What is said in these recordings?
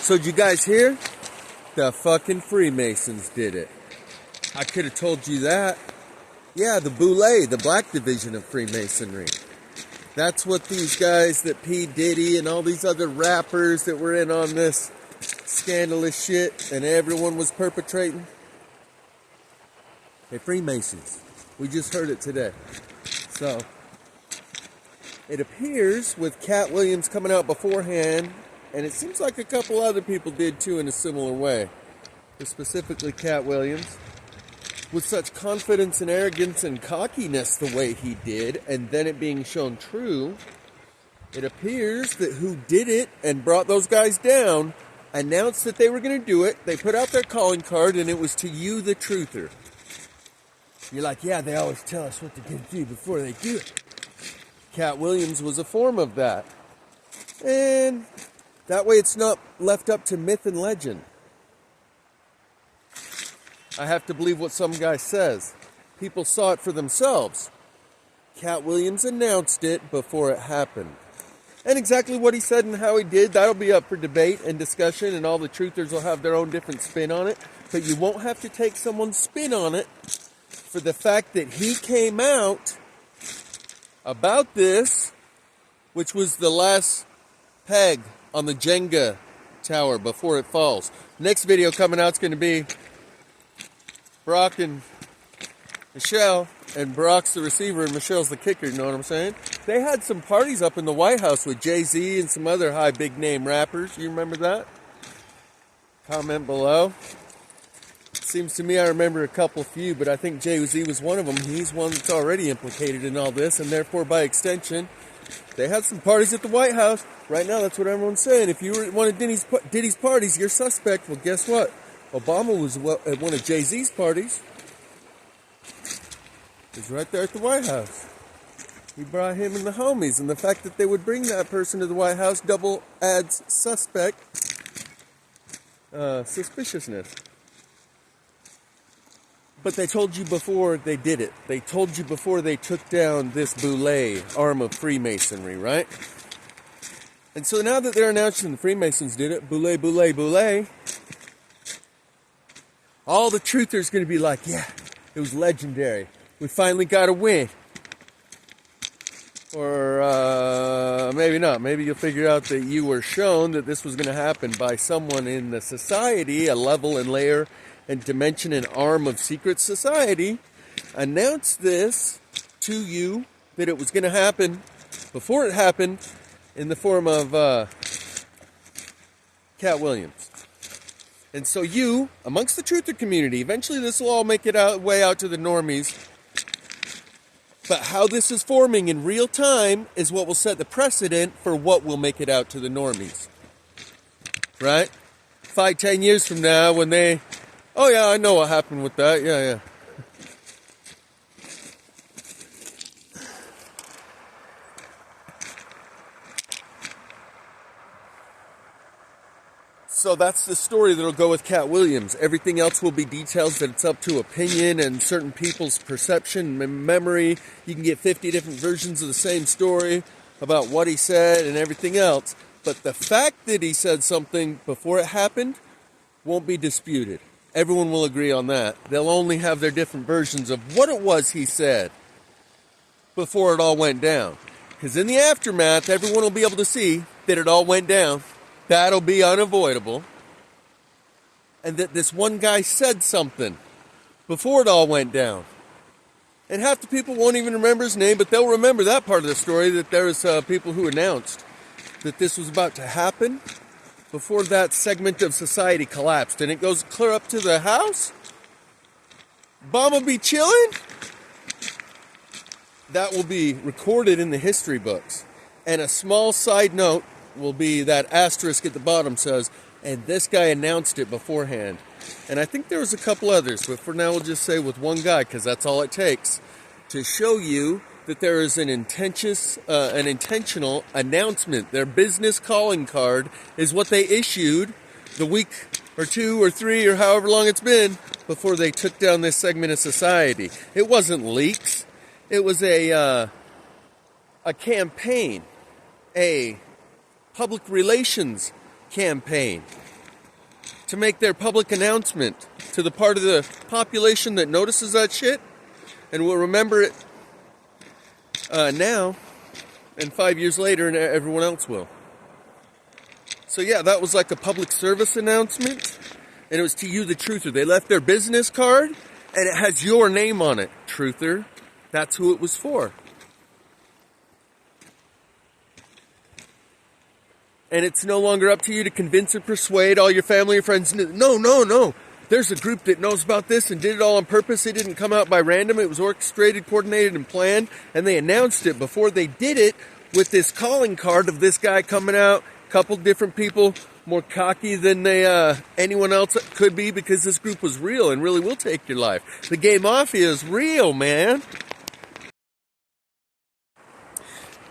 So did you guys hear? The fucking Freemasons did it. I could have told you that. Yeah, the Boule, the black division of Freemasonry. That's what these guys that P. Diddy and all these other rappers that were in on this scandalous shit and everyone was perpetrating. They're Freemasons. We just heard it today. So, it appears with Cat Williams coming out beforehand, and it seems like a couple other people did too in a similar way, but specifically Cat Williams, with such confidence and arrogance and cockiness the way he did, and then it being shown true, it appears that who did it and brought those guys down announced that they were going to do it. They put out their calling card, and it was to you, the truther. You're like, yeah, they always tell us what they're going to do before they do it. Cat Williams was a form of that. And that way it's not left up to myth and legend. I have to believe what some guy says. People saw it for themselves. Cat Williams announced it before it happened. And exactly what he said and how he did, that'll be up for debate and discussion, and all the truthers will have their own different spin on it. But you won't have to take someone's spin on it for the fact that he came out about this, which was the last peg on the Jenga tower before it falls. Next video coming out is going to be Brock and Michelle, and Brock's the receiver and Michelle's the kicker, you know what I'm saying? They had some parties up in the White House with Jay-Z and some other high big name rappers. You remember that? Comment below. Seems to me I remember a few, but I think Jay-Z was one of them. He's one that's already implicated in all this, and therefore, by extension, they had some parties at the White House. Right now, that's what everyone's saying. If you were at one of Diddy's parties, you're suspect. Well, guess what? Obama was at one of Jay-Z's parties. He was right there at the White House. He brought him and the homies, and the fact that they would bring that person to the White House double adds suspiciousness. But they told you before they did it. They told you before they took down this Boule arm of Freemasonry, right? And so now that they're announcing the Freemasons did it, Boule, Boule, Boule, all the truthers going to be like, yeah, it was legendary. We finally got a win. Or maybe not. Maybe you'll figure out that you were shown that this was going to happen by someone in the society, a level and layer and dimension and arm of secret society, announced this to you that it was going to happen before it happened in the form of Cat Williams. And so you, amongst the truther community, eventually this will all make it way out to the normies. But how this is forming in real time is what will set the precedent for what will make it out to the normies. Right? 5-10 years from now when they... Oh yeah, I know what happened with that. Yeah. So that's the story that'll go with Cat Williams. Everything else will be details that it's up to opinion and certain people's perception and memory. You can get 50 different versions of the same story about what he said and everything else. But the fact that he said something before it happened won't be disputed. Everyone will agree on that. They'll only have their different versions of what it was he said before it all went down. Because in the aftermath, everyone will be able to see that it all went down. That'll be unavoidable. And that this one guy said something before it all went down. And half the people won't even remember his name, but they'll remember that part of the story, that there was people who announced that this was about to happen before that segment of society collapsed. And it goes clear up to the house. Obama be chilling. That will be recorded in the history books. And a small side note will be that asterisk at the bottom says, and this guy announced it beforehand. And I think there was a couple others, but for now we'll just say with one guy, because that's all it takes to show you that there is an intentional announcement. Their business calling card is what they issued the week or 2 or 3 or however long it's been before they took down this segment of society. It wasn't leaks. It was a campaign, a public relations campaign to make their public announcement to the part of the population that notices that shit and will remember it now, and 5 years later, and everyone else will. So yeah, that was like a public service announcement, and it was to you, the truther. They left their business card, and it has your name on it, truther. That's who it was for. And it's no longer up to you to convince and persuade all your family and friends. No. There's a group that knows about this and did it all on purpose. It didn't come out by random. It was orchestrated, coordinated, and planned. And they announced it before they did it with this calling card of this guy coming out. A couple different people, more cocky than anyone else could be, because this group was real and really will take your life. The gay mafia is real, man.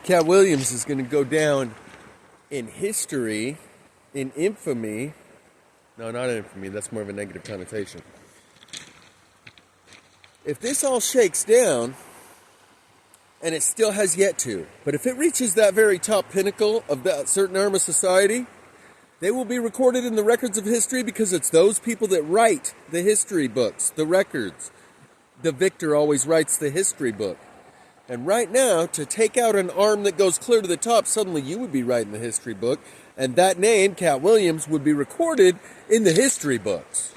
Cat Williams is going to go down in history, in infamy. No, not infamy. That's more of a negative connotation. If this all shakes down, and it still has yet to, but if it reaches that very top pinnacle of that certain arm of society, they will be recorded in the records of history, because it's those people that write the history books, the records. The victor always writes the history book. And right now, to take out an arm that goes clear to the top, suddenly you would be writing the history book, and that name, Cat Williams, would be recorded in the history books.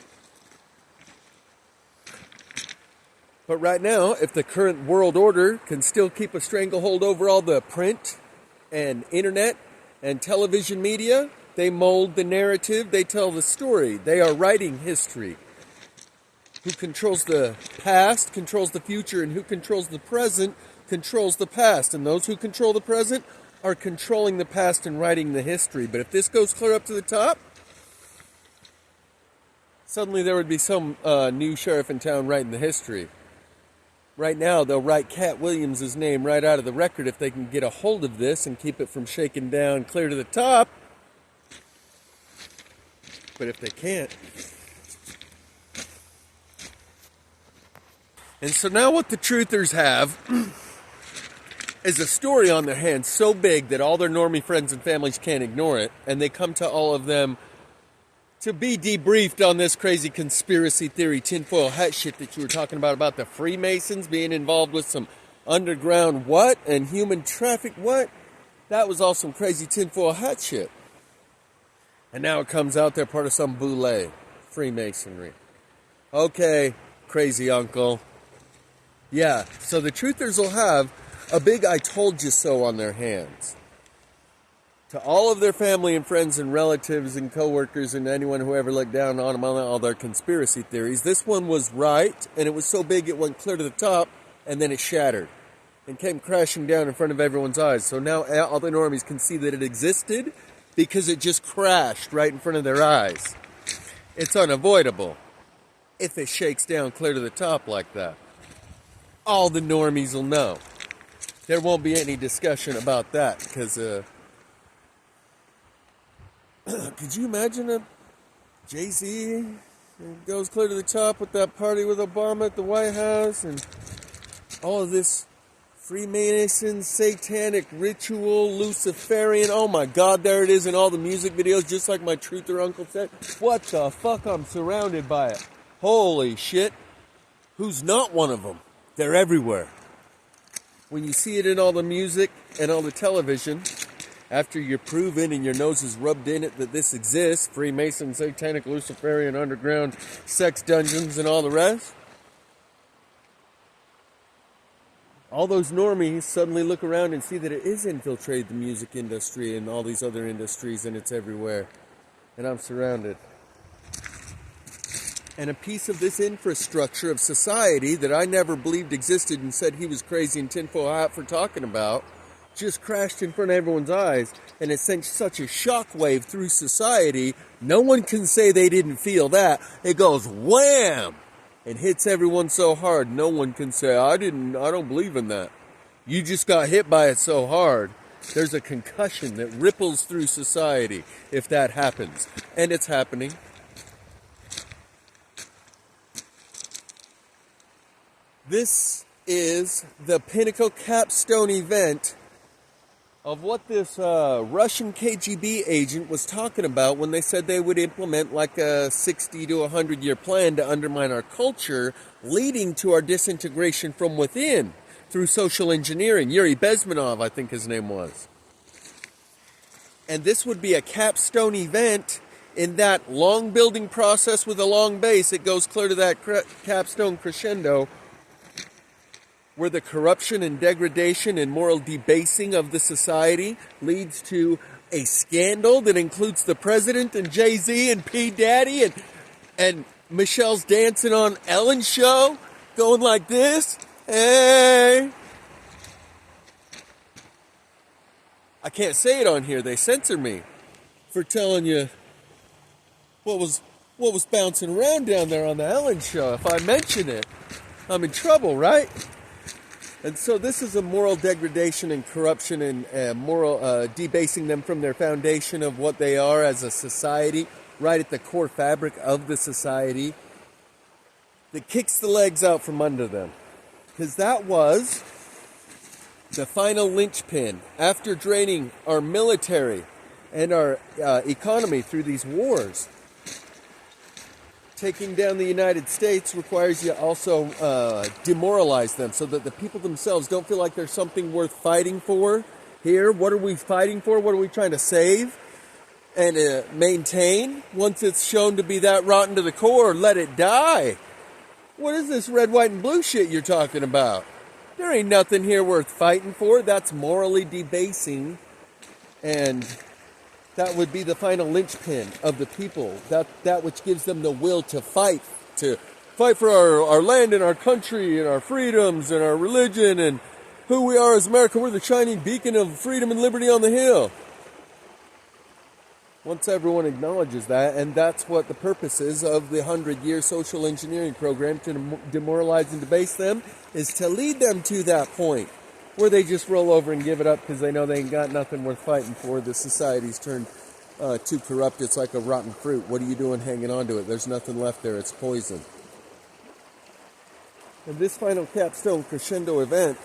But right now, if the current world order can still keep a stranglehold over all the print and internet and television media, they mold the narrative, they tell the story, they are writing history. Who controls the past controls the future, and who controls the present controls the past. And those who control the present are controlling the past and writing the history. But if this goes clear up to the top, suddenly there would be some new sheriff in town writing the history. Right now, they'll write Cat Williams' name right out of the record if they can get a hold of this and keep it from shaking down clear to the top. But if they can't. And so now what the truthers have is a story on their hands so big that all their normie friends and families can't ignore it, and they come to all of them to be debriefed on this crazy conspiracy theory tinfoil hat shit that you were talking about the Freemasons being involved with some underground what and human traffic what. That was all some crazy tinfoil hat shit. And now it comes out they're part of some boule, Freemasonry. Okay, crazy uncle. Yeah, so the truthers will have a big I told you so on their hands. To all of their family and friends and relatives and coworkers and anyone who ever looked down on them on all their conspiracy theories, this one was right, and it was so big it went clear to the top, and then it shattered and came crashing down in front of everyone's eyes. So now all the normies can see that it existed because it just crashed right in front of their eyes. It's unavoidable if it shakes down clear to the top like that. All the normies will know. There won't be any discussion about that, because could you imagine a Jay-Z goes clear to the top with that party with Obama at the White House and all of this Freemason, satanic ritual, Luciferian, oh my God, there it is in all the music videos, just like my truther uncle said. What the fuck, I'm surrounded by it. Holy shit. Who's not one of them? They're everywhere. When you see it in all the music and all the television, after you're proven and your nose is rubbed in it that this exists, Freemason, satanic, Luciferian, underground, sex dungeons, and all the rest, all those normies suddenly look around and see that it is infiltrated the music industry and all these other industries, and it's everywhere. And I'm surrounded. And a piece of this infrastructure of society that I never believed existed and said he was crazy and tinfoil hat for talking about, just crashed in front of everyone's eyes, and it sent such a shockwave through society, no one can say they didn't feel that. It goes wham! And hits everyone so hard, no one can say, I don't believe in that. You just got hit by it so hard. There's a concussion that ripples through society if that happens. And it's happening. This is the pinnacle capstone event of what this Russian KGB agent was talking about when they said they would implement like a 60 to 100 year plan to undermine our culture, leading to our disintegration from within through social engineering. Yuri Bezmenov, I think his name was. And this would be a capstone event in that long building process with a long base. It goes clear to that capstone crescendo where the corruption and degradation and moral debasing of the society leads to a scandal that includes the president and Jay-Z and P. Daddy and Michelle's dancing on Ellen's show, going like this. Hey! I can't say it on here. They censor me for telling you what was bouncing around down there on the Ellen show. If I mention it, I'm in trouble, right? And so this is a moral degradation and corruption and moral debasing them from their foundation of what they are as a society, right at the core fabric of the society, that kicks the legs out from under them. Because that was the final linchpin. After draining our military and our economy through these wars, taking down the United States requires you also demoralize them so that the people themselves don't feel like there's something worth fighting for here. What are we fighting for? What are we trying to save and maintain? Once it's shown to be that rotten to the core, let it die. What is this red, white, and blue shit you're talking about? There ain't nothing here worth fighting for. That's morally debasing, and that would be the final linchpin of the people. That which gives them the will to fight for our land and our country and our freedoms and our religion and who we are as America. We're the shining beacon of freedom and liberty on the hill. Once everyone acknowledges that, and that's what the purpose is of the 100-year social engineering program, to demoralize and debase them, is to lead them to that point where they just roll over and give it up because they know they ain't got nothing worth fighting for. The society's turned too corrupt. It's like a rotten fruit. What are you doing hanging on to it? There's nothing left there. It's poison. And this final capstone crescendo event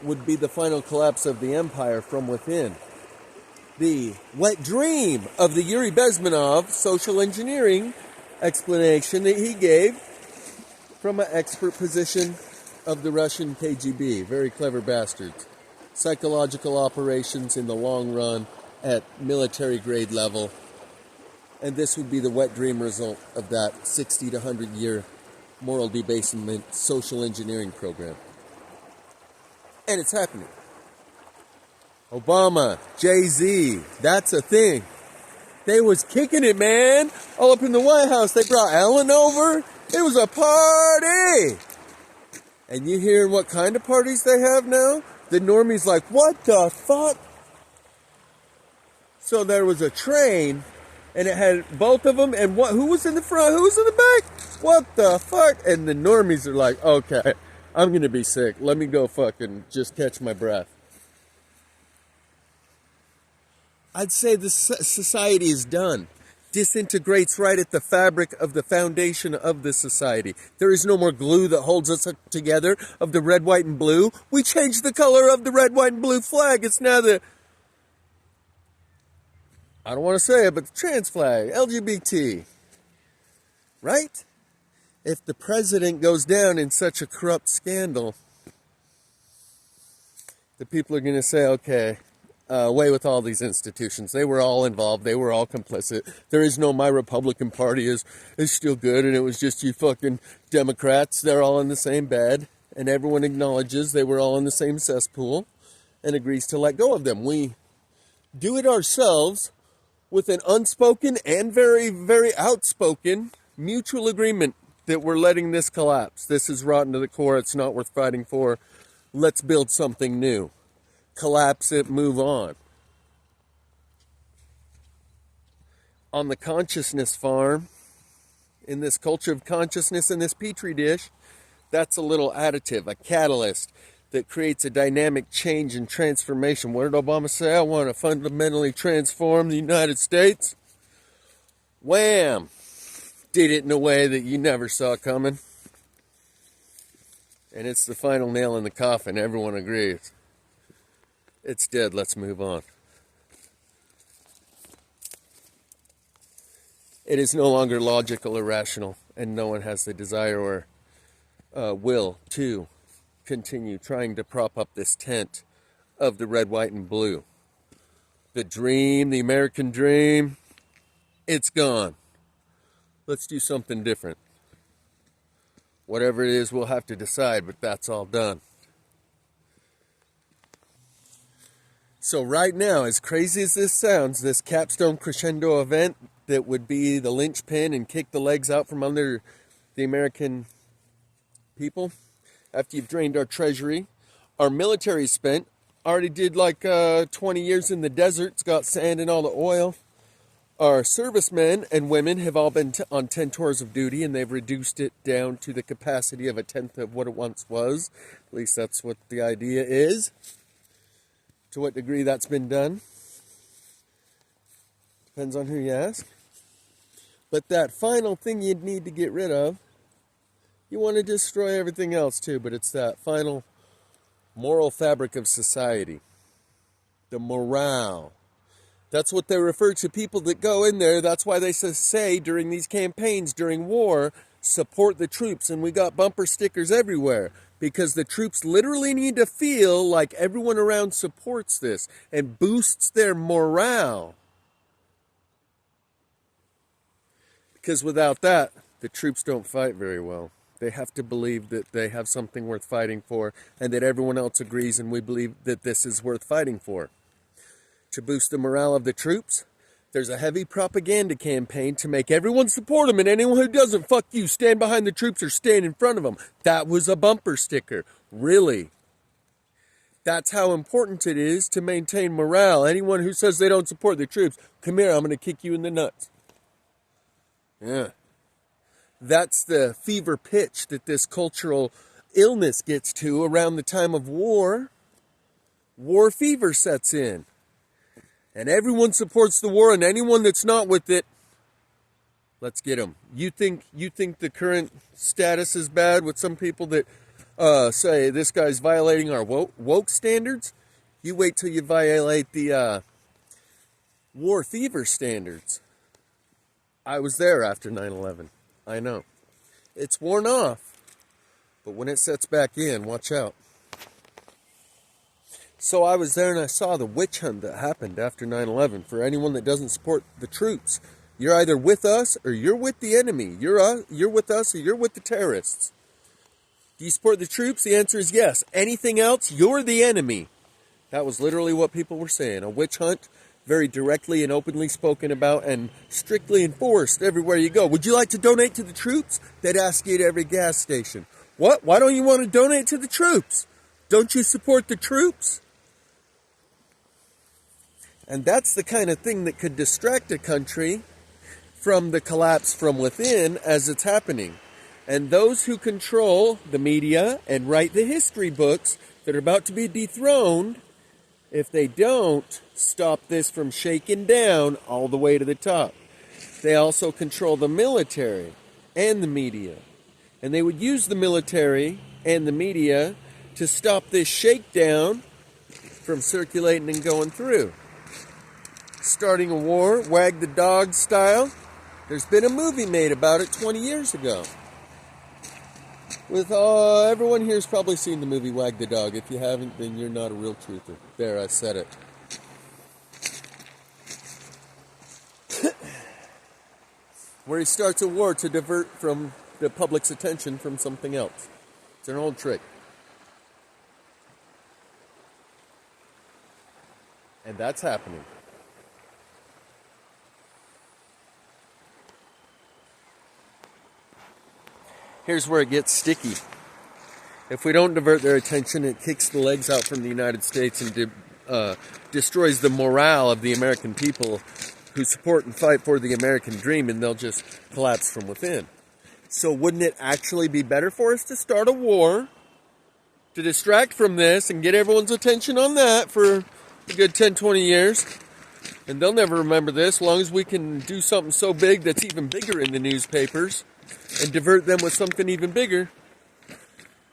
would be the final collapse of the empire from within. The wet dream of the Yuri Bezmenov social engineering explanation that he gave from an expert position of the Russian KGB. Very clever bastards. Psychological operations in the long run at military grade level. And this would be the wet dream result of that 60 to 100 year moral debasement social engineering program. And it's happening. Obama, Jay-Z, that's a thing. They was kicking it, man. All up in the White House. They brought Ellen over. It was a party. And you hear what kind of parties they have now? The normies like, what the fuck? So there was a train, and it had both of them, and who was in the front? Who was in the back? What the fuck? And the normies are like, okay, I'm going to be sick. Let me go fucking just catch my breath. I'd say the society is done. Disintegrates right at the fabric of the foundation of the society. There is no more glue that holds us together of the red, white, and blue. We changed the color of the red, white, and blue flag. It's now the, I don't want to say it, but the trans flag, LGBT. Right? If the president goes down in such a corrupt scandal, the people are going to say, okay, away with all these institutions. They were all involved. They were all complicit. There is no my Republican Party is still good, and it was just you fucking Democrats. They're all in the same bed, and everyone acknowledges they were all in the same cesspool and agrees to let go of them. We do it ourselves with an unspoken and very, very outspoken mutual agreement that we're letting this collapse. This is rotten to the core. It's not worth fighting for. Let's build something new. Collapse it, move on. On the consciousness farm, in this culture of consciousness in this petri dish, that's a little additive, a catalyst that creates a dynamic change and transformation. What did Obama say? I want to fundamentally transform the United States. Wham! Did it in a way that you never saw coming. And it's the final nail in the coffin. Everyone agrees. It's dead. Let's move on. It is no longer logical or rational, and no one has the desire or will to continue trying to prop up this tent of the red, white, and blue. The dream, the American dream, it's gone. Let's do something different. Whatever it is, we'll have to decide, but that's all done. So right now, as crazy as this sounds, this capstone crescendo event that would be the linchpin and kick the legs out from under the American people, after you've drained our treasury, our military spent, already did like 20 years in the deserts, got sand and all the oil. Our servicemen and women have all been on 10 tours of duty, and they've reduced it down to the capacity of a tenth of what it once was. At least that's what the idea is. To what degree that's been done depends on who you ask. But that final thing you'd need to get rid of, you want to destroy everything else too, but it's that final moral fabric of society. The morale. That's what they refer to people that go in there. That's why they say during these campaigns, during war, support the troops. And we got bumper stickers everywhere because the troops literally need to feel like everyone around supports this and boosts their morale. Because without that, the troops don't fight very well. They have to believe that they have something worth fighting for and that everyone else agrees and we believe that this is worth fighting for. To boost the morale of the troops, there's a heavy propaganda campaign to make everyone support them, and anyone who doesn't, fuck you, stand behind the troops or stand in front of them. That was a bumper sticker. Really? That's how important it is to maintain morale. Anyone who says they don't support the troops, come here, I'm going to kick you in the nuts. Yeah. That's the fever pitch that this cultural illness gets to around the time of war. War fever sets in. And everyone supports the war, and anyone that's not with it, let's get them. You think the current status is bad with some people that say this guy's violating our woke standards? You wait till you violate the war fever standards. I was there after 9/11. I know. It's worn off. But when it sets back in, watch out. So I was there and I saw the witch hunt that happened after 9/11. For anyone that doesn't support the troops, you're either with us or you're with the enemy. You're with us or you're with the terrorists. Do you support the troops? The answer is yes. Anything else, you're the enemy. That was literally what people were saying. A witch hunt, very directly and openly spoken about and strictly enforced everywhere you go. Would you like to donate to the troops? They'd ask you at every gas station. What? Why don't you want to donate to the troops? Don't you support the troops? And that's the kind of thing that could distract a country from the collapse from within as it's happening. And those who control the media and write the history books that are about to be dethroned, if they don't stop this from shaking down all the way to the top. They also control the military and the media. And they would use the military and the media to stop this shakedown from circulating and going through. Starting a war, wag the dog style. There's been a movie made about it 20 years ago. With everyone here's probably seen the movie Wag the Dog. If you haven't, then you're not a real truther. There, I said it. Where he starts a war to divert from the public's attention from something else. It's an old trick. And that's happening. Here's where it gets sticky. If we don't divert their attention, it kicks the legs out from the United States and destroys the morale of the American people who support and fight for the American dream, and they'll just collapse from within. So wouldn't it actually be better for us to start a war, to distract from this and get everyone's attention on that for a good 10, 20 years? And they'll never remember this, as long as we can do something so big that's even bigger in the newspapers and divert them with something even bigger.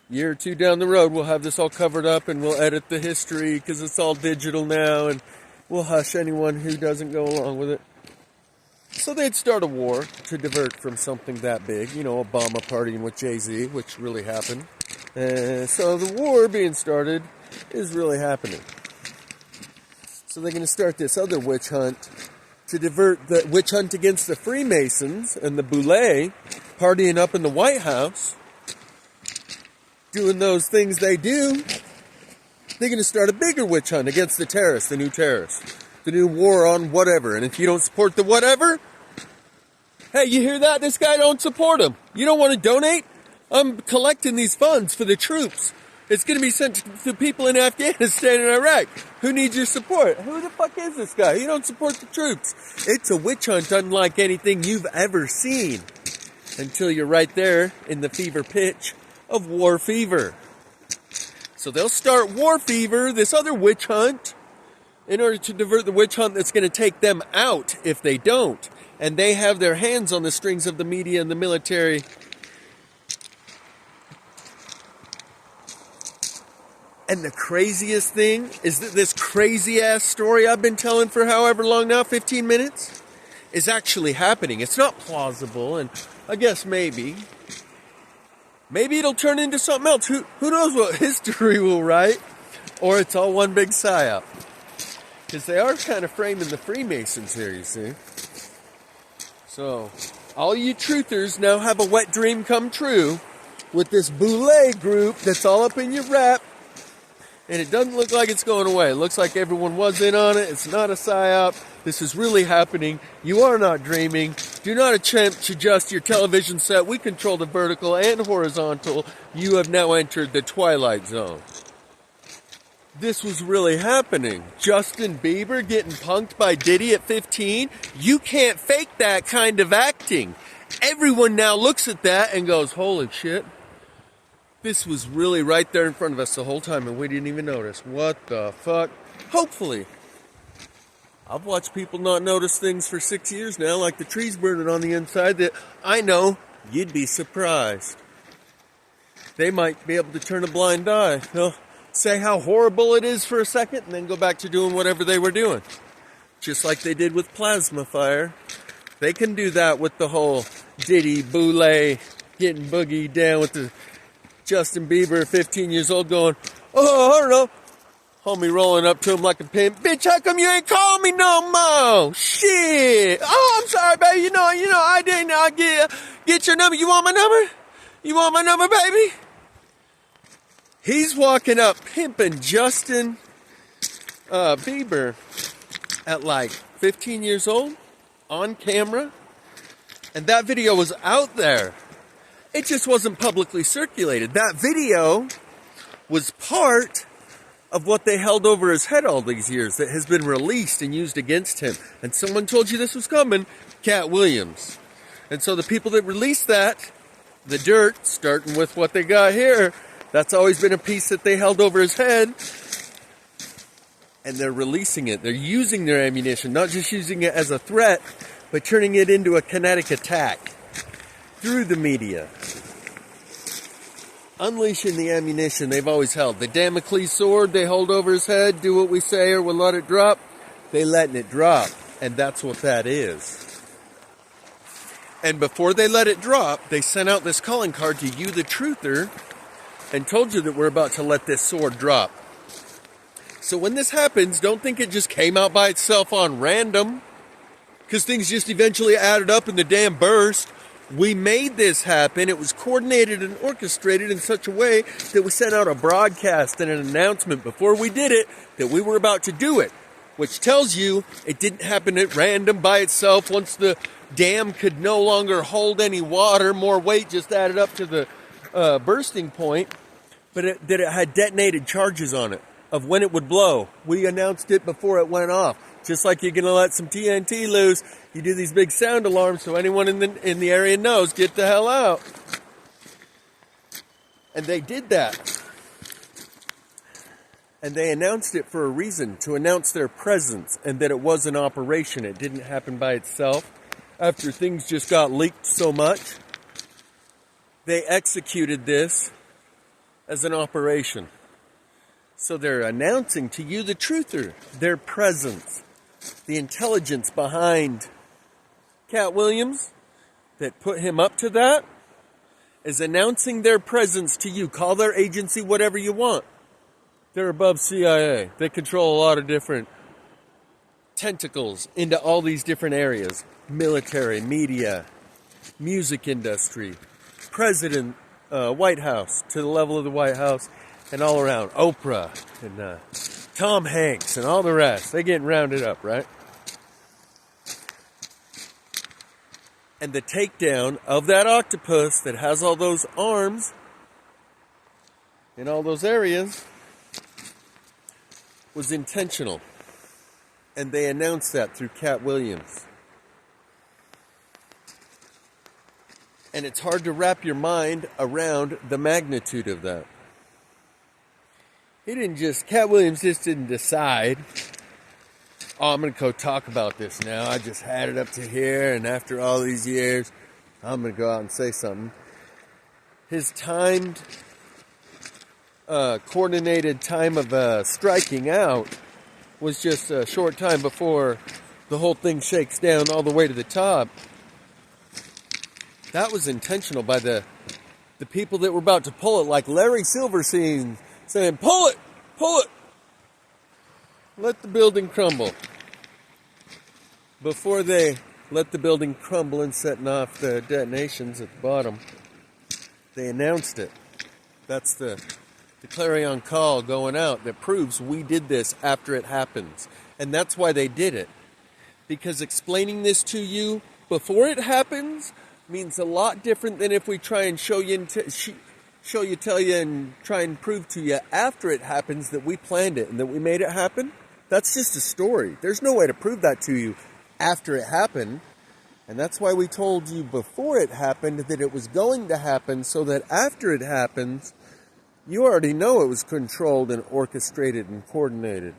year or two down the road, we'll have this all covered up and we'll edit the history because it's all digital now, and we'll hush anyone who doesn't go along with it. So they'd start a war to divert from something that big, Obama partying with Jay-Z, which really happened. So the war being started is really happening. So they're going to start this other witch hunt to divert the witch hunt against the Freemasons and the Boule partying up in the White House, doing those things they do. They're going to start a bigger witch hunt against the terrorists, the new terrorists. The new war on whatever. And if you don't support the whatever, hey, you hear that? This guy don't support him. You don't want to donate? I'm collecting these funds for the troops. It's going to be sent to people in Afghanistan and Iraq who need your support. Who the fuck is this guy? You don't support the troops. It's a witch hunt unlike anything you've ever seen. Until you're right there in the fever pitch of war fever. So they'll start war fever, this other witch hunt, in order to divert the witch hunt that's going to take them out if they don't. And they have their hands on the strings of the media and the military. And the craziest thing is that this crazy-ass story I've been telling for however long now, 15 minutes, is actually happening. It's not plausible, and I guess maybe it'll turn into something else. Who knows what history will write? Or it's all one big psyop. Because they are kind of framing the Freemasons here, you see. So, all you truthers now have a wet dream come true with this Boule group that's all up in your rap. And it doesn't look like it's going away. It looks like everyone was in on it. It's not a psyop. This is really happening. You are not dreaming. Do not attempt to adjust your television set. We control the vertical and horizontal. You have now entered the Twilight Zone. This was really happening. Justin Bieber getting punked by Diddy at 15. You can't fake that kind of acting. Everyone now looks at that and goes, holy shit. This was really right there in front of us the whole time and we didn't even notice. What the fuck? Hopefully. I've watched people not notice things for 6 years now, like the trees burning on the inside, that I know you'd be surprised. They might be able to turn a blind eye. They'll say how horrible it is for a second and then go back to doing whatever they were doing. Just like they did with plasma fire. They can do that with the whole Diddy, Boule, getting boogie down with the Justin Bieber, 15 years old, going, oh, I don't know. Homie rolling up to him like a pimp. Bitch, how come you ain't calling me no more? Shit. Oh, I'm sorry, baby. I didn't get your number. You want my number? You want my number, baby? He's walking up pimping Justin Bieber at like 15 years old on camera. And that video was out there. It just wasn't publicly circulated. That video was part of what they held over his head all these years that has been released and used against him. And someone told you this was coming, Cat Williams. And so the people that released that, the dirt, starting with what they got here, that's always been a piece that they held over his head. And they're releasing it. They're using their ammunition, not just using it as a threat, but turning it into a kinetic attack through the media. Unleashing the ammunition they've always held. The Damocles sword they hold over his head, do what we say or we'll let it drop. They letting it drop. And that's what that is. And before they let it drop, they sent out this calling card to you, the truther, and told you that we're about to let this sword drop. So when this happens, don't think it just came out by itself on random, because things just eventually added up in the damn burst. We made this happen. It was coordinated and orchestrated in such a way that we sent out a broadcast and an announcement before we did it that we were about to do it, which tells you it didn't happen at random by itself. Once the dam could no longer hold any water, more weight just added up to the bursting point, but that it had detonated charges on it of when it would blow. We announced it before it went off. Just like you're going to let some TNT loose, you do these big sound alarms so anyone in the area knows, get the hell out. And they did that. And they announced it for a reason, to announce their presence and that it was an operation. It didn't happen by itself. After things just got leaked so much, they executed this as an operation. So they're announcing to you the truther, their presence, the intelligence behind Cat Williams that put him up to that is announcing their presence to you. Call their agency whatever you want. They're above CIA. They control a lot of different tentacles into all these different areas. Military, media, music industry, president, White House, to the level of the White House, and all around. Oprah, and Tom Hanks, and all the rest. They're getting rounded up, right? And the takedown of that octopus that has all those arms in all those areas was intentional. And they announced that through Cat Williams. And it's hard to wrap your mind around the magnitude of that. Cat Williams just didn't decide, oh, I'm going to go talk about this now. I just had it up to here, and after all these years, I'm going to go out and say something. His timed, coordinated time of striking out was just a short time before the whole thing shakes down all the way to the top. That was intentional by the people that were about to pull it, like Larry Silverstein saying, pull it, let the building crumble. Before they let the building crumble and setting off the detonations at the bottom, they announced it. That's the clarion call going out that proves we did this after it happens. And that's why they did it. Because explaining this to you before it happens means a lot different than if we try and tell you, and try and prove to you after it happens that we planned it and that we made it happen. That's just a story. There's no way to prove that to you after it happened. And that's why we told you before it happened that it was going to happen, so that after it happens, you already know it was controlled and orchestrated and coordinated.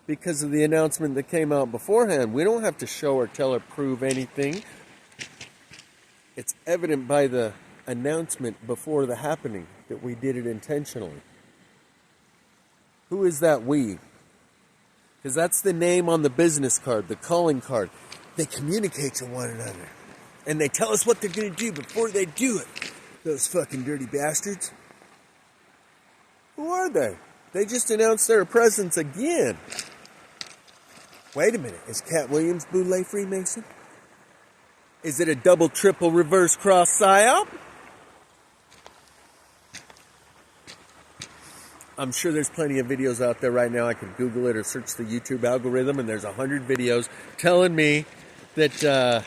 Because of the announcement that came out beforehand, we don't have to show or tell or prove anything. It's evident by the announcement before the happening that we did it intentionally. Who is that we? Because that's the name on the business card, the calling card. They communicate to one another. And they tell us what they're going to do before they do it. Those fucking dirty bastards. Who are they? They just announced their presence again. Wait a minute. Is Cat Williams Boule Freemason? Is it a double, triple, reverse cross psyop? I'm sure there's plenty of videos out there right now. I could Google it or search the YouTube algorithm, and there's 100 videos telling me that,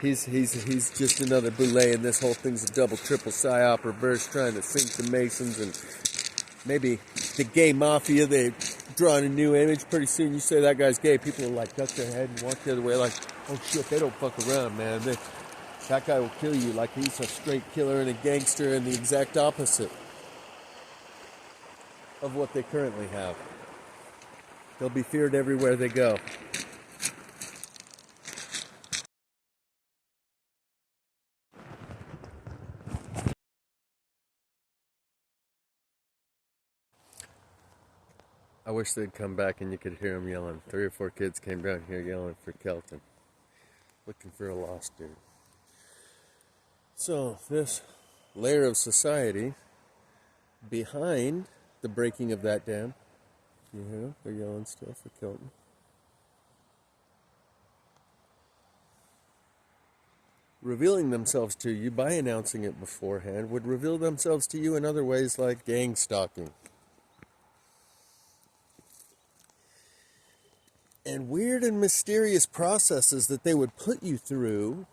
he's just another Boule, and this whole thing's a double, triple psyop reverse, trying to sink the Masons, and maybe the gay mafia. They've drawn a new image. Pretty soon you say that guy's gay, people will like duck their head and walk the other way like, oh shit, they don't fuck around, man. That guy will kill you like he's a straight killer and a gangster, and the exact opposite of what they currently have. They'll be feared everywhere they go. I wish they'd come back and you could hear them yelling. 3 or 4 kids came down here yelling for Kelton, looking for a lost dude. So this layer of society behind the breaking of that dam, they're yelling still for Kelton. Revealing themselves to you by announcing it beforehand would reveal themselves to you in other ways, like gang stalking. And weird and mysterious processes that they would put you through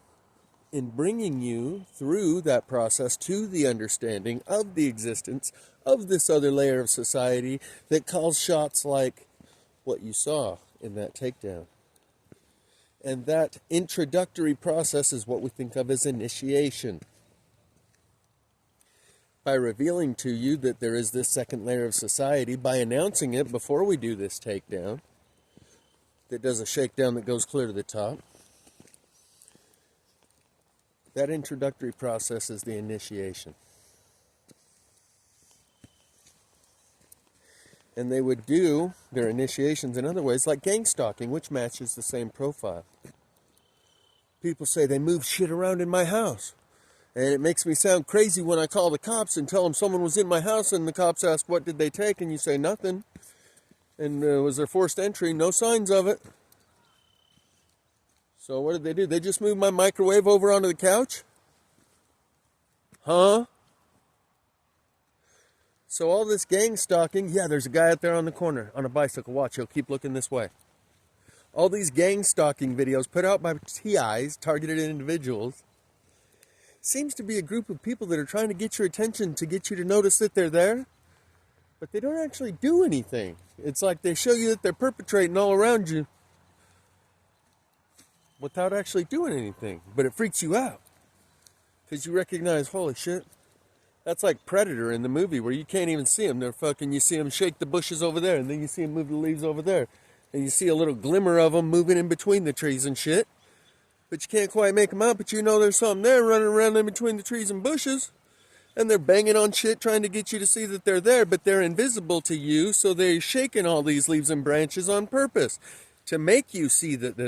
in bringing you through that process to the understanding of the existence of this other layer of society that calls shots like what you saw in that takedown. And that introductory process is what we think of as initiation. By revealing to you that there is this second layer of society, by announcing it before we do this takedown, that does a shakedown that goes clear to the top. That introductory process is the initiation. And they would do their initiations in other ways, like gang stalking, which matches the same profile. People say they move shit around in my house. And it makes me sound crazy when I call the cops and tell them someone was in my house, and the cops ask, what did they take? And you say, nothing. And was there forced entry? No signs of it. So what did they do? They just moved my microwave over onto the couch? Huh? So all this gang stalking, yeah, there's a guy out there on the corner on a bicycle. Watch, he'll keep looking this way. All these gang stalking videos put out by TIs, targeted individuals, seems to be a group of people that are trying to get your attention, to get you to notice that they're there, but they don't actually do anything. It's like they show you that they're perpetrating all around you without actually doing anything, but it freaks you out because you recognize, holy shit, that's like Predator in the movie where you can't even see them. They're fucking, you see them shake the bushes over there, and then you see them move the leaves over there, and you see a little glimmer of them moving in between the trees and shit. But you can't quite make them out, but you know there's something there running around in between the trees and bushes. And they're banging on shit trying to get you to see that they're there, but they're invisible to you, so they're shaking all these leaves and branches on purpose to make you see that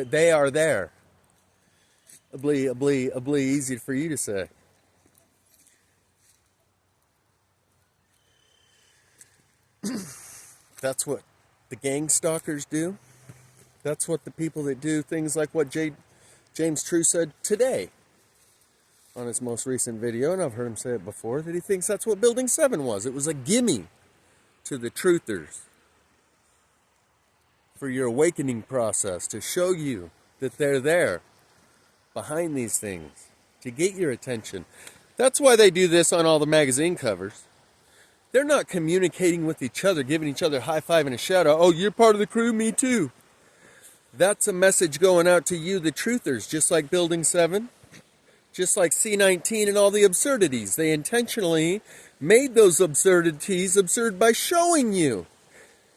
they are there. A blee, easy for you to say. That's what the gang stalkers do. That's what the people that do things like what James True said today on his most recent video, and I've heard him say it before, that he thinks that's what Building 7 was. It was a gimme to the truthers for your awakening process, to show you that they're there behind these things, to get your attention. That's why they do this on all the magazine covers. They're not communicating with each other, giving each other a high five and a shout out. Oh, you're part of the crew, me too. That's a message going out to you, the truthers, just like Building 7, just like C-19 and all the absurdities. They intentionally made those absurdities absurd by showing you.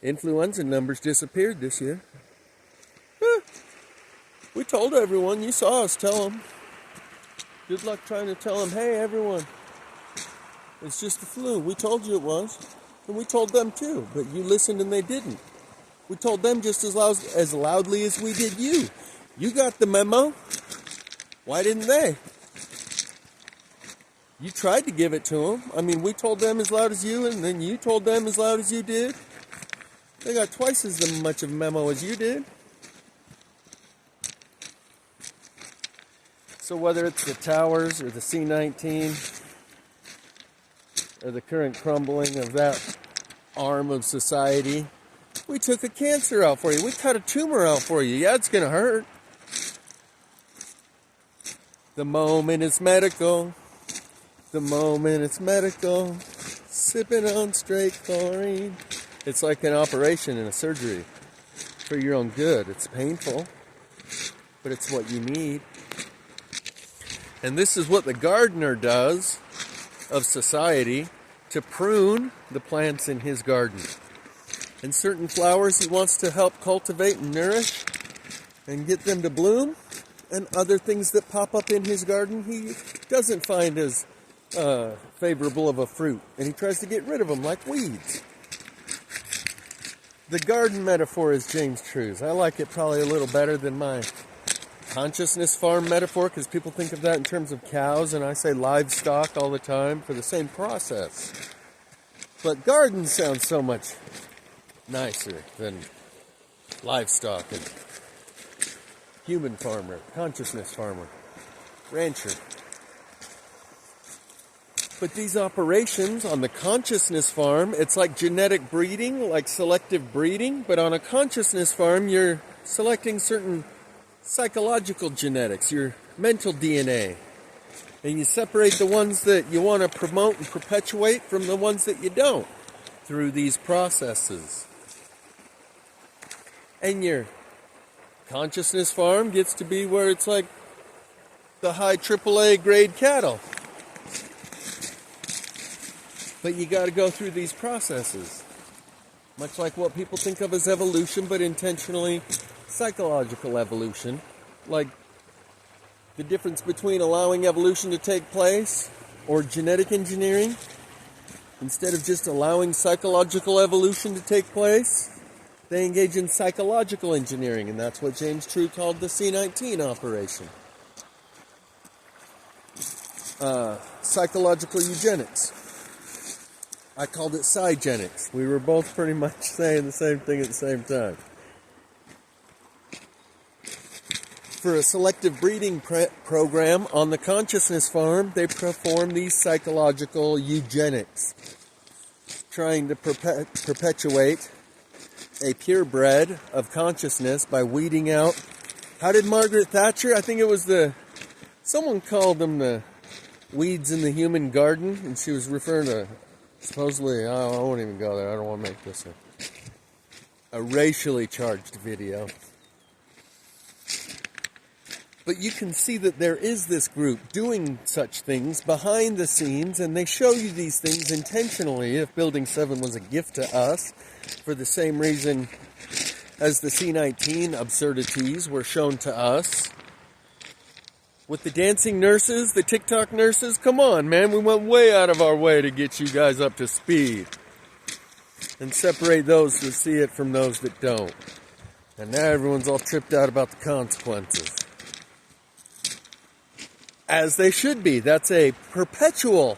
Influenza numbers disappeared this year. We told everyone. You saw us tell them. Good luck trying to tell them, hey, everyone, it's just the flu. We told you it was. And we told them too, but you listened and they didn't. We told them just as loudly as we did you. You got the memo. Why didn't they? You tried to give it to them. I mean, we told them as loud as you, and then you told them as loud as you did. They got twice as much of a memo as you did. So whether it's the towers or the C-19 or the current crumbling of that arm of society, we took a cancer out for you. We cut a tumor out for you. Yeah, it's going to hurt. The moment it's medical. The moment it's medical. Sipping on straight chlorine. It's like an operation and a surgery for your own good. It's painful, but it's what you need. And this is what the gardener does of society to prune the plants in his garden. And certain flowers he wants to help cultivate and nourish and get them to bloom. And other things that pop up in his garden he doesn't find as favorable of a fruit. And he tries to get rid of them like weeds. The garden metaphor is James True's. I like it probably a little better than my consciousness farm metaphor, because people think of that in terms of cows, and I say livestock all the time for the same process. But garden sounds so much nicer than livestock and human farmer, consciousness farmer, rancher. But these operations on the consciousness farm, it's like genetic breeding, like selective breeding, but on a consciousness farm, you're selecting certain psychological genetics, your mental DNA. And you separate the ones that you want to promote and perpetuate from the ones that you don't through these processes. And your consciousness farm gets to be where it's like the high AAA grade cattle. But you got to go through these processes. Much like what people think of as evolution, but intentionally psychological evolution. Like the difference between allowing evolution to take place or genetic engineering Instead of just allowing psychological evolution to take place, they engage in psychological engineering, and that's what James True called the C-19 operation. Psychological eugenics. I called it cygenics. We were both pretty much saying the same thing at the same time. For a selective breeding program on the consciousness farm, they perform these psychological eugenics, trying to perpetuate a purebred of consciousness by weeding out. How did Margaret Thatcher? I think it was someone called them the weeds in the human garden, and she was referring to, supposedly, I won't even go there, I don't want to make this a racially charged video. But you can see that there is this group doing such things behind the scenes, and they show you these things intentionally. If Building 7 was a gift to us, for the same reason as the C-19 absurdities were shown to us. With the dancing nurses, the TikTok nurses, come on, man, we went way out of our way to get you guys up to speed. And separate those who see it from those that don't. And now everyone's all tripped out about the consequences. As they should be. That's a perpetual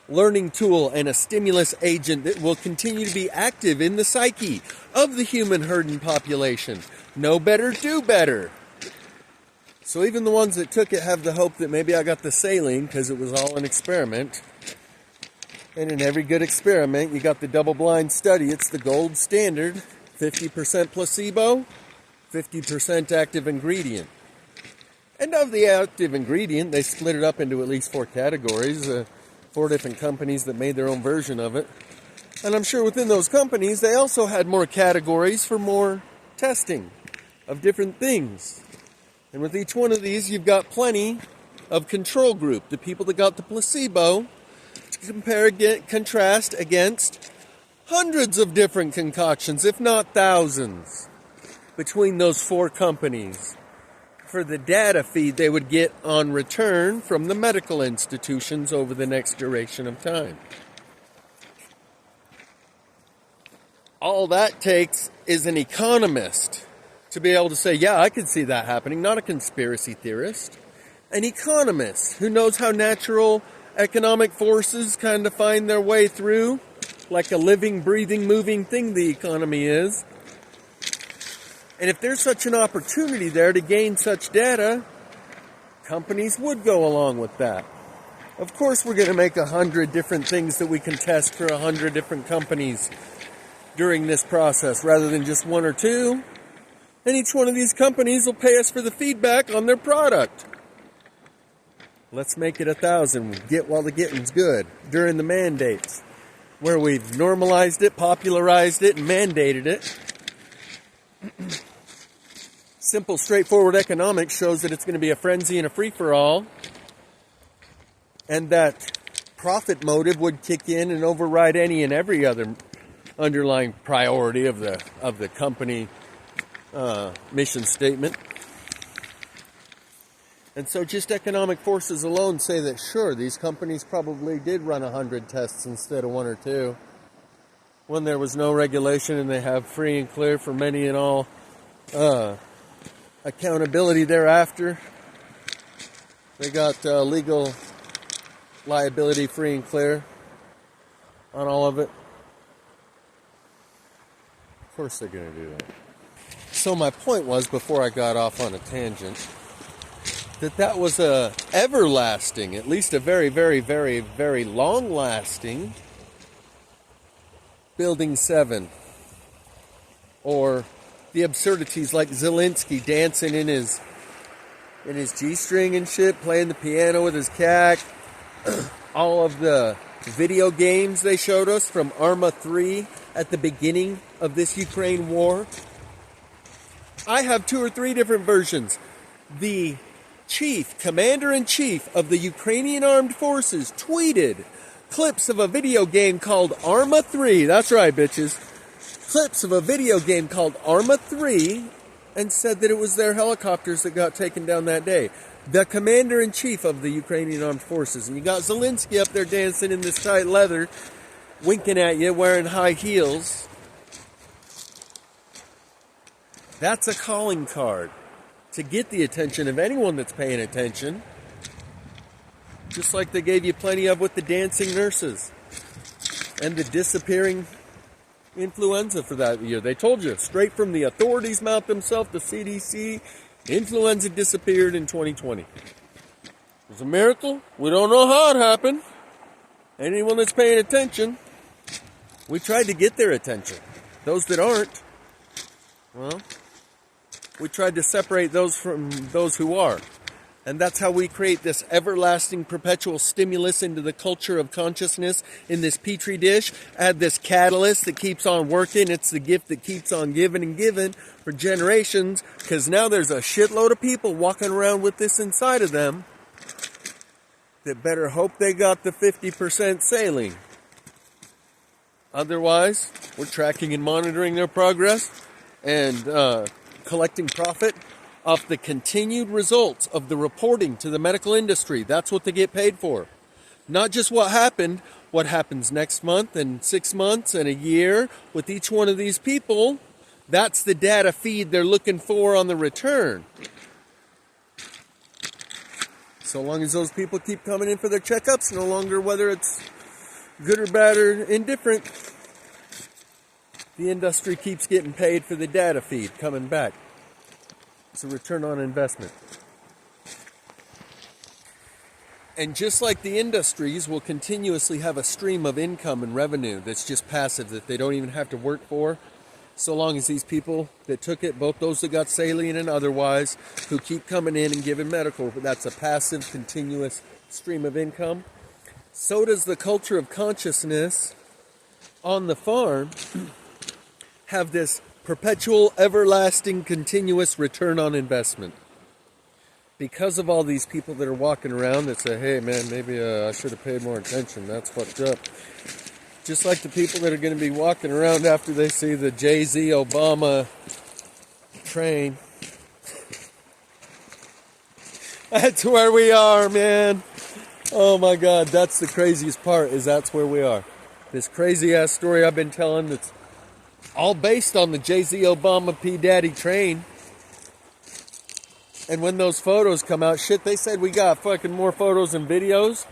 learning tool and a stimulus agent that will continue to be active in the psyche of the human herd and population. Know better, do better. So even the ones that took it have the hope that maybe I got the saline because it was all an experiment. And in every good experiment, you got the double-blind study. It's the gold standard. 50% placebo, 50% active ingredient. And of the active ingredient, they split it up into at least 4 categories. 4 different companies that made their own version of it. And I'm sure within those companies, they also had more categories for more testing of different things. And with each one of these, you've got plenty of control group, the people that got the placebo, to contrast against hundreds of different concoctions, if not thousands, between those 4 companies for the data feed they would get on return from the medical institutions over the next duration of time. All that takes is an economist to be able to say, yeah, I could see that happening, not a conspiracy theorist. An economist who knows how natural economic forces kind of find their way through, like a living, breathing, moving thing the economy is. And if there's such an opportunity there to gain such data, companies would go along with that. Of course, we're going to make 100 different things that we can test for 100 different companies during this process, rather than just 1 or 2. And each one of these companies will pay us for the feedback on their product. Let's make it 1,000. Get while the getting's good during the mandates, where we've normalized it, popularized it, and mandated it. Simple, straightforward economics shows that it's going to be a frenzy and a free-for-all, and that profit motive would kick in and override any and every other underlying priority of the company mission statement. And so just economic forces alone say that, sure, these companies probably did run 100 tests instead of 1 or 2 when there was no regulation, and they have free and clear for many and all accountability thereafter. They got legal liability free and clear on all of it. Of course they're going to do that. So my point was, before I got off on a tangent, that was a everlasting, at least a very, very, very, very long-lasting Building 7. Or the absurdities like Zelensky dancing in his G-string and shit, playing the piano with his cack. All of the video games they showed us from Arma 3 at the beginning of this Ukraine war. I have 2 or 3 different versions. The commander-in-chief of the Ukrainian armed forces tweeted clips of a video game called Arma 3. That's right, bitches. Clips of a video game called Arma 3, and said that it was their helicopters that got taken down that day. The commander-in-chief of the Ukrainian armed forces. And you got Zelensky up there dancing in this tight leather winking at you wearing high heels. That's a calling card to get the attention of anyone that's paying attention. Just like they gave you plenty of with the dancing nurses and the disappearing influenza for that year. They told you straight from the authorities' mouth themselves, the CDC, influenza disappeared in 2020. It was a miracle. We don't know how it happened. Anyone that's paying attention, we tried to get their attention. Those that aren't, well, we tried to separate those from those who are. And that's how we create this everlasting, perpetual stimulus into the culture of consciousness in this petri dish. Add this catalyst that keeps on working. It's the gift that keeps on giving and giving for generations. Because now there's a shitload of people walking around with this inside of them that better hope they got the 50% saline. Otherwise, we're tracking and monitoring their progress and collecting profit off the continued results of the reporting to the medical industry. That's what they get paid for. Not just what happened, what happens next month and 6 months and a year with each one of these people. That's the data feed they're looking for on the return. So long as those people keep coming in for their checkups, no longer whether it's good or bad or indifferent, the industry keeps getting paid for the data feed coming back. It's a return on investment. And just like the industries will continuously have a stream of income and revenue that's just passive, that they don't even have to work for, so long as these people that took it, both those that got saline and otherwise, who keep coming in and giving medical, that's a passive, continuous stream of income. So does the culture of consciousness on the farm have this perpetual, everlasting, continuous return on investment. Because of all these people that are walking around that say, hey man, maybe I should have paid more attention, that's fucked up. Just like the people that are going to be walking around after they see the Jay-Z Obama train. That's where we are, man. Oh my God, that's the craziest part, is that's where we are. This crazy ass story I've been telling that's all based on the Jay-Z Obama P. Daddy train. And when those photos come out, shit, they said we got fucking more photos and videos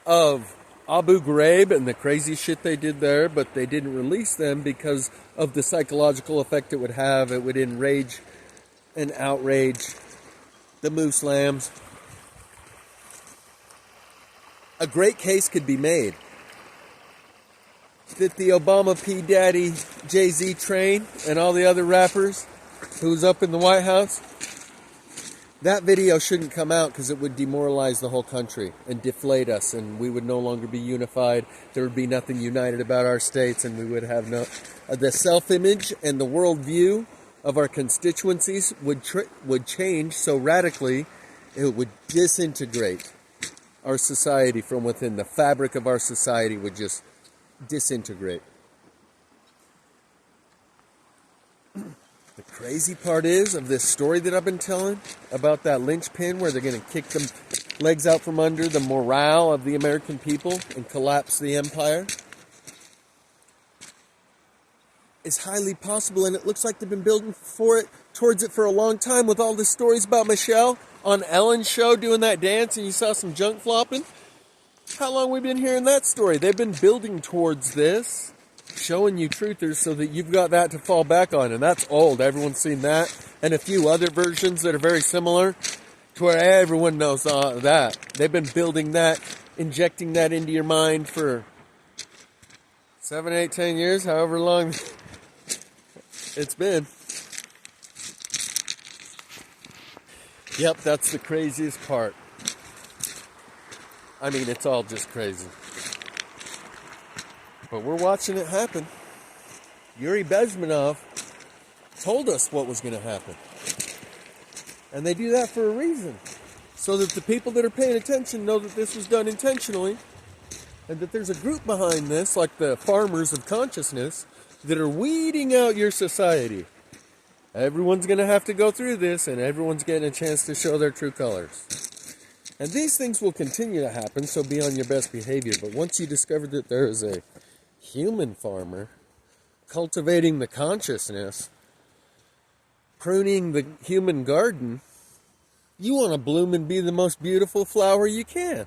of Abu Ghraib and the crazy shit they did there, but they didn't release them because of the psychological effect it would have. It would enrage and outrage the Muslims. A great case could be made that the Obama P. Daddy Jay-Z train and all the other rappers who's up in the White House, that video shouldn't come out because it would demoralize the whole country and deflate us, and we would no longer be unified. There would be nothing united about our states, and we would have no... the self-image and the worldview of our constituencies would change so radically, it would disintegrate our society from within. The fabric of our society would just disintegrate. The crazy part is of this story that I've been telling about that linchpin where they're going to kick them legs out from under the morale of the American people and collapse the empire, is highly possible, and it looks like they've been building towards it for a long time with all the stories about Michelle on Ellen's show doing that dance and you saw some junk flopping. How long have we been hearing that story? They've been building towards this, showing you truthers so that you've got that to fall back on. And that's old. Everyone's seen that. And a few other versions that are very similar to where everyone knows that. They've been building that, injecting that into your mind for 7, 8, 10 years, however long it's been. Yep, that's the craziest part. I mean, it's all just crazy. But we're watching it happen. Yuri Bezmenov told us what was going to happen. And they do that for a reason. So that the people that are paying attention know that this was done intentionally. And that there's a group behind this, like the farmers of consciousness, that are weeding out your society. Everyone's going to have to go through this, and everyone's getting a chance to show their true colors. And these things will continue to happen, so be on your best behavior. But once you discover that there is a human farmer, cultivating the consciousness, pruning the human garden, you want to bloom and be the most beautiful flower you can.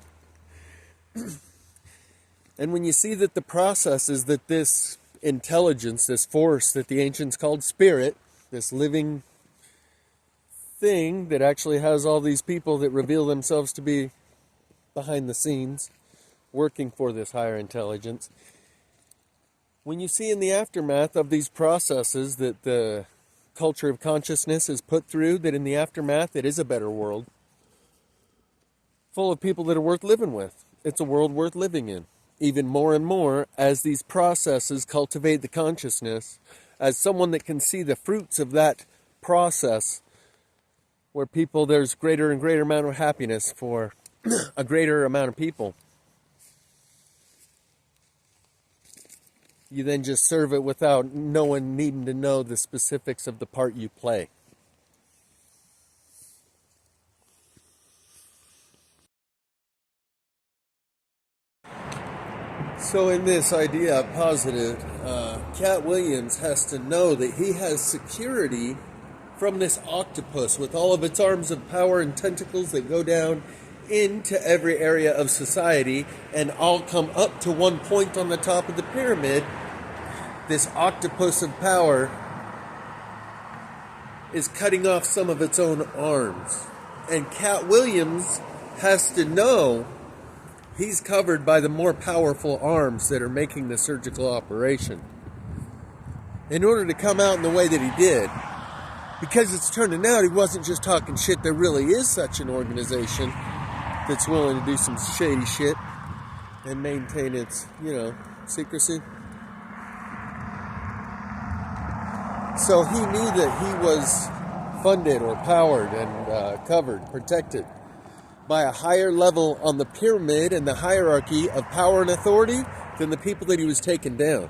And when you see that the process is that this intelligence, this force that the ancients called spirit, this living thing that actually has all these people that reveal themselves to be behind the scenes, working for this higher intelligence, when you see in the aftermath of these processes that the culture of consciousness is put through, that in the aftermath it is a better world, full of people that are worth living with. It's a world worth living in. Even more and more as these processes cultivate the consciousness, as someone that can see the fruits of that process, where people, there's greater and greater amount of happiness for a greater amount of people. You then just serve it without no one needing to know the specifics of the part you play. So in this idea of positive, Cat Williams has to know that he has security from this octopus with all of its arms of power and tentacles that go down into every area of society and all come up to one point on the top of the pyramid. This octopus of power is cutting off some of its own arms. And Cat Williams has to know he's covered by the more powerful arms that are making the surgical operation. In order to come out in the way that he did, because it's turning out he wasn't just talking shit, there really is such an organization that's willing to do some shady shit and maintain its, secrecy. So he knew that he was funded or powered and covered, protected by a higher level on the pyramid and the hierarchy of power and authority than the people that he was taking down.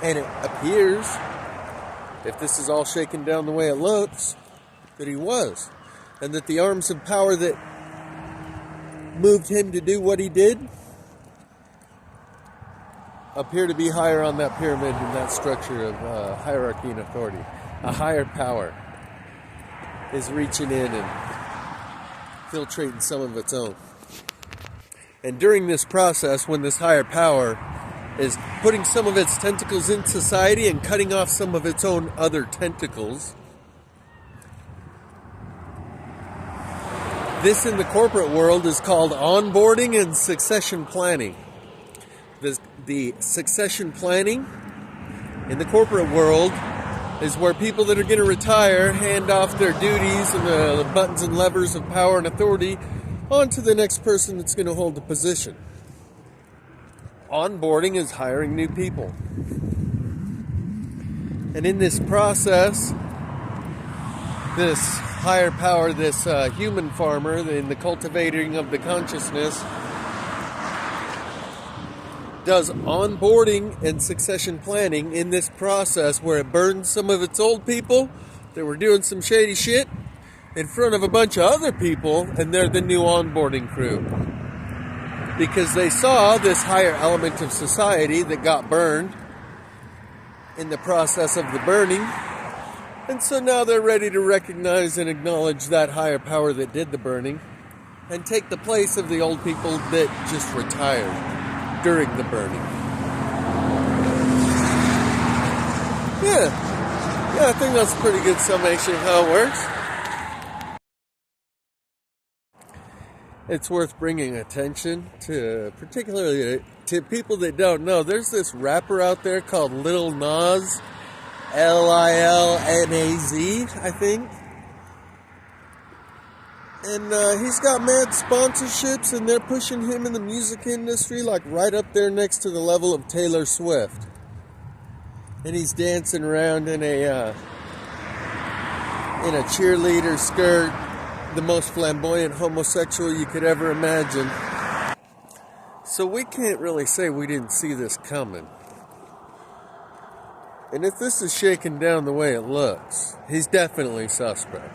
And it appears, if this is all shaken down the way it looks, that he was. And that the arms of power that moved him to do what he did appear to be higher on that pyramid in that structure of hierarchy and authority. A higher power is reaching in and filtrating some of its own. And during this process, when this higher power is putting some of its tentacles in society and cutting off some of its own other tentacles, this in the corporate world is called onboarding and succession planning. The succession planning in the corporate world is where people that are going to retire hand off their duties and the buttons and levers of power and authority onto the next person that's going to hold the position. Onboarding is hiring new people. And in this process, this higher power, this human farmer, in the cultivating of the consciousness, does onboarding and succession planning in this process where it burns some of its old people that were doing some shady shit in front of a bunch of other people, and they're the new onboarding crew. Because they saw this higher element of society that got burned in the process of the burning, and so now they're ready to recognize and acknowledge that higher power that did the burning and take the place of the old people that just retired during the burning. Yeah, I think that's a pretty good summation of how it works. It's worth bringing attention to, particularly to people that don't know. There's this rapper out there called Lil Nas, Lilnaz, I think. And he's got mad sponsorships, and they're pushing him in the music industry like right up there next to the level of Taylor Swift. And he's dancing around in a cheerleader skirt, the most flamboyant homosexual you could ever imagine. So we can't really say we didn't see this coming. And if this is shaken down the way it looks, he's definitely suspect.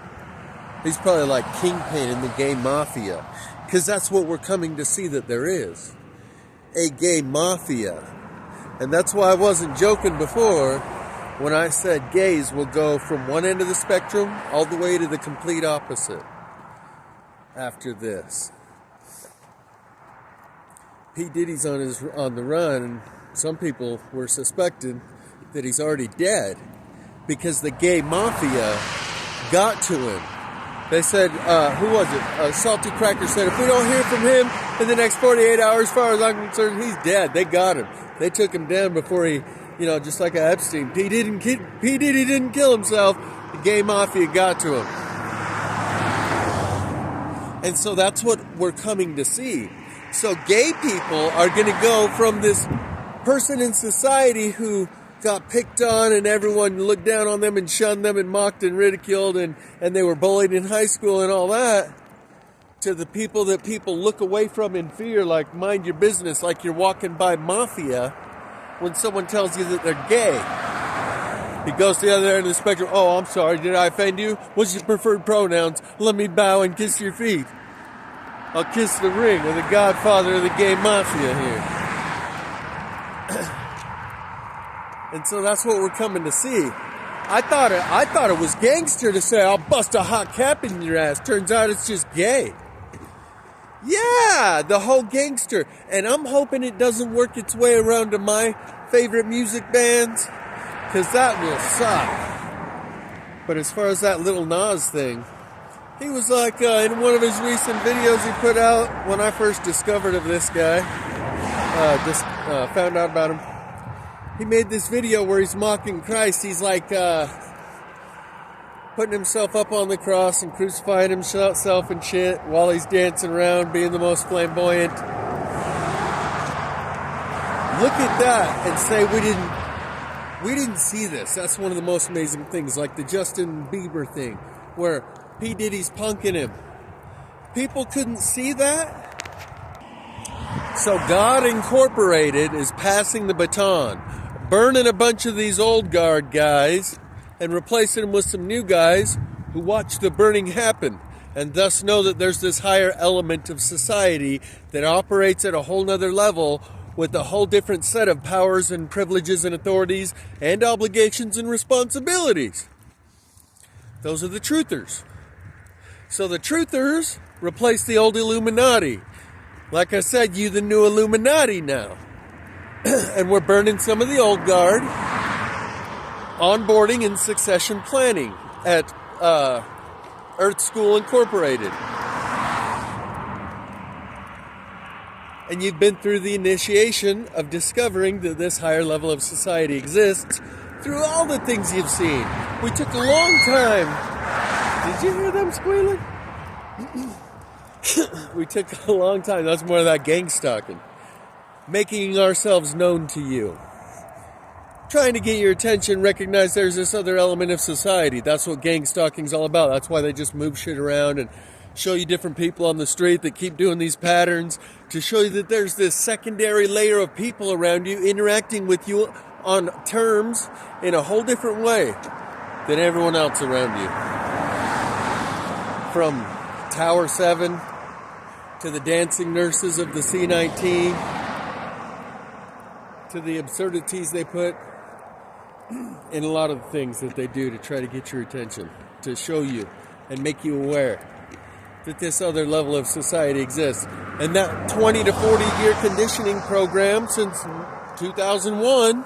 He's probably like Kingpin in the gay mafia, because that's what we're coming to see that there is. a gay mafia. And that's why I wasn't joking before when I said gays will go from one end of the spectrum all the way to the complete opposite after this. P. Diddy's on the run, and some people were suspecting that he's already dead because the gay mafia got to him. They said, who was it? Salty Cracker said, if we don't hear from him in the next 48 hours, as far as I'm concerned, he's dead. They got him. They took him down before he, just like Epstein. P. Diddy didn't kill himself. The gay mafia got to him. And so that's what we're coming to see. So gay people are going to go from this person in society who got picked on and everyone looked down on them and shunned them and mocked and ridiculed and they were bullied in high school and all that, to the people that people look away from in fear, like mind your business, like you're walking by mafia when someone tells you that they're gay. He goes to the other end of the spectrum. Oh, I'm sorry, did I offend you? What's your preferred pronouns? Let me bow and kiss your feet. I'll kiss the ring of the godfather of the gay mafia here. And so that's what we're coming to see. I thought it was gangster to say, I'll bust a hot cap in your ass. Turns out it's just gay. Yeah, the whole gangster. And I'm hoping it doesn't work its way around to my favorite music bands, because that will suck. But as far as that Lil Nas thing, he was like, in one of his recent videos he put out, when I first discovered of this guy, found out about him, he made this video where he's mocking Christ. He's like putting himself up on the cross and crucifying himself and shit while he's dancing around, being the most flamboyant. Look at that and say we didn't see this. That's one of the most amazing things, like the Justin Bieber thing, where P. Diddy's punking him. People couldn't see that. So God Incorporated is passing the baton, burning a bunch of these old guard guys and replacing them with some new guys who watch the burning happen and thus know that there's this higher element of society that operates at a whole nother level with a whole different set of powers and privileges and authorities and obligations and responsibilities. Those are the truthers. So the truthers replace the old Illuminati. Like I said, you the new Illuminati now. And we're burning some of the old guard, onboarding and succession planning at Earth School Incorporated. And you've been through the initiation of discovering that this higher level of society exists through all the things you've seen. We took a long time. Did you hear them squealing? We took a long time. That's more of that gang stalking. Making ourselves known to you. Trying to get your attention, recognize there's this other element of society. That's what gang stalking's all about. That's why they just move shit around and show you different people on the street that keep doing these patterns, to show you that there's this secondary layer of people around you interacting with you on terms in a whole different way than everyone else around you. From Tower 7 to the dancing nurses of the C-19, to the absurdities they put in a lot of the things that they do to try to get your attention, to show you and make you aware that this other level of society exists. And that 20 to 40 year conditioning program since 2001,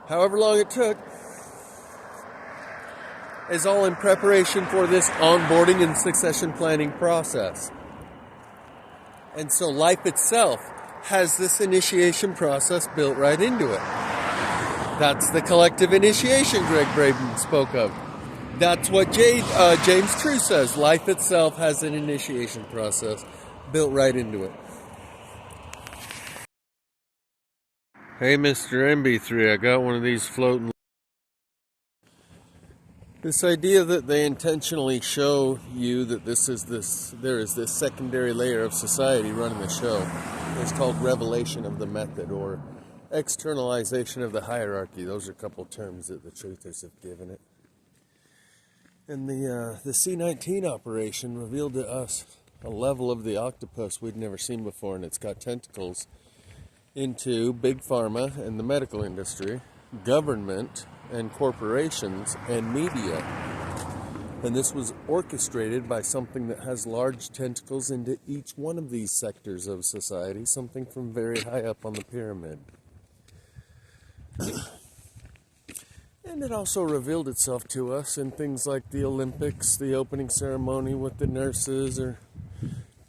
however long it took, is all in preparation for this onboarding and succession planning process. And so life itself has this initiation process built right into it. That's the collective initiation Greg Braden spoke of. That's what James True says. Life itself has an initiation process built right into it. Hey, Mr. MB3, I got one of these floating. This idea that they intentionally show you that there is this secondary layer of society running the show is called revelation of the method, or externalization of the hierarchy. Those are a couple terms that the truthers have given it. And the C-19 operation revealed to us a level of the octopus we'd never seen before, and it's got tentacles into big pharma and the medical industry, government and corporations, and media. And this was orchestrated by something that has large tentacles into each one of these sectors of society, something from very high up on the pyramid. And it also revealed itself to us in things like the Olympics, the opening ceremony with the nurses, or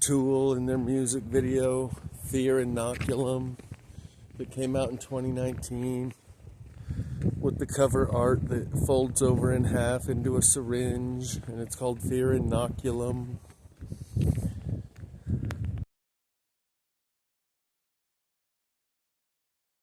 Tool in their music video, Fear Inoculum, that came out in 2019, with the cover art that folds over in half into a syringe, and it's called Fear Inoculum.